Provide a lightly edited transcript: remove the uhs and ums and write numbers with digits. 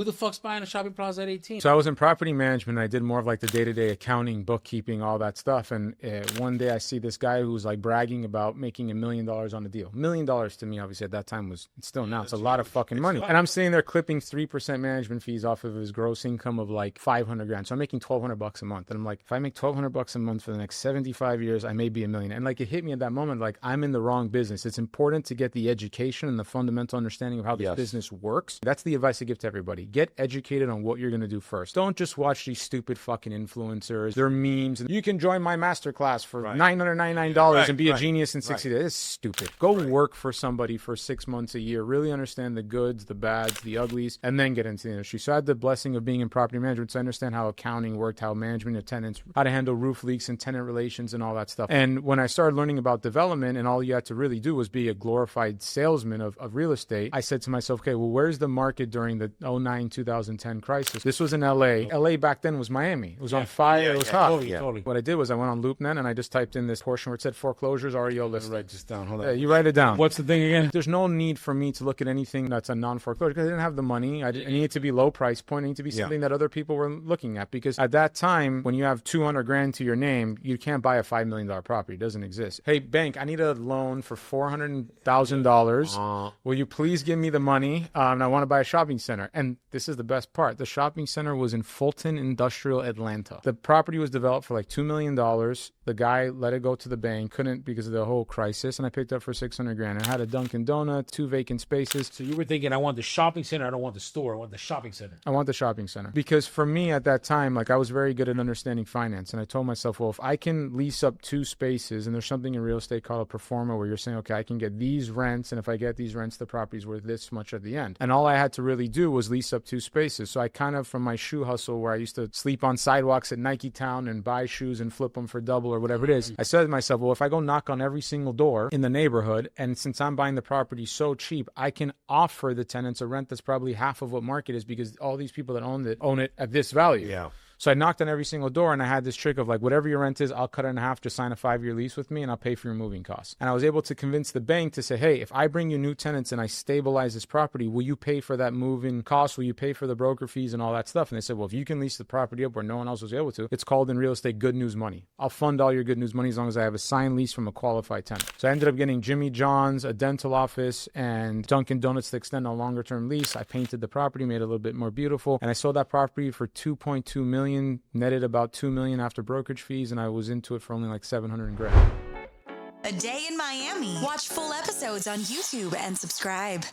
who the fuck's buying a shopping plaza at 18? So I was in property management. I did more of like the day-to-day accounting, bookkeeping, all that stuff. And one day I see this guy who's like bragging about making $1 million on a deal. $1 million to me, obviously at that time was still now. It's a lot of fucking money. And I'm sitting there clipping 3% management fees off of his gross income of like 500 grand. So I'm making $1,200 a month. And I'm like, if I make $1,200 a month for the next 75 years, I may be $1 million. And like it hit me at that moment, like I'm in the wrong business. It's important to get the education and the fundamental understanding of how this business works. That's the advice I give to everybody. Get educated on what you're going to do first. Don't just watch these stupid fucking influencers, their memes. And you can join my masterclass for $999 and be a genius in 60 days. It's stupid. Go work for somebody for 6 months a year. Really understand the goods, the bads, the uglies, and then get into the industry. So I had the blessing of being in property management, so I understand how accounting worked, how management of tenants, how to handle roof leaks and tenant relations and all that stuff. And when I started learning about development and all you had to really do was be a glorified salesman of real estate, I said to myself, okay, well, where's the market during the 2009-2010 crisis? This was in LA. LA back then was Miami. It was on fire. It was hot. Totally. What I did was I went on LoopNet and I just typed in this portion where it said foreclosures, REO list. Write this down. Hold on. You write it down. What's the thing again? There's no need for me to look at anything that's a non-foreclosure because I didn't have the money. I needed to be low price point. I needed to be something that other people were looking at because at that time, when you have 200 grand to your name, you can't buy a $5 million property. It doesn't exist. Hey, bank, I need a loan for $400,000. Will you please give me the money? And I want to buy a shopping center. And this is the best part. The shopping center was in Fulton Industrial, Atlanta. The property was developed for like $2 million. The guy let it go to the bank, couldn't because of the whole crisis, and I picked up for 600 grand. I had a Dunkin' Donut, 2 vacant spaces. So you were thinking, I want the shopping center, I don't want the store, I want the shopping center. I want the shopping center. Because for me at that time, like I was very good at understanding finance, and I told myself, well, if I can lease up 2 spaces, and there's something in real estate called a pro forma where you're saying, okay, I can get these rents, and if I get these rents, the property's worth this much at the end. And all I had to really do was lease up 2 spaces. So I kind of, from my shoe hustle where I used to sleep on sidewalks at Nike Town and buy shoes and flip them for double or whatever it is, I said to myself, well, if I go knock on every single door in the neighborhood, and since I'm buying the property so cheap, I can offer the tenants a rent that's probably half of what market is because all these people that own it at this value. Yeah. So I knocked on every single door and I had this trick of like, whatever your rent is, I'll cut it in half, just sign a 5-year lease with me and I'll pay for your moving costs. And I was able to convince the bank to say, hey, if I bring you new tenants and I stabilize this property, will you pay for that moving cost? Will you pay for the broker fees and all that stuff? And they said, well, if you can lease the property up where no one else was able to, it's called in real estate good news money. I'll fund all your good news money as long as I have a signed lease from a qualified tenant. So I ended up getting Jimmy John's, a dental office, and Dunkin' Donuts to extend a longer term lease. I painted the property, made it a little bit more beautiful, and I sold that property for $2.2 million, netted about $2 million after brokerage fees, and I was into it for only like $700 grand. A Day in Miami. Watch full episodes on YouTube and subscribe.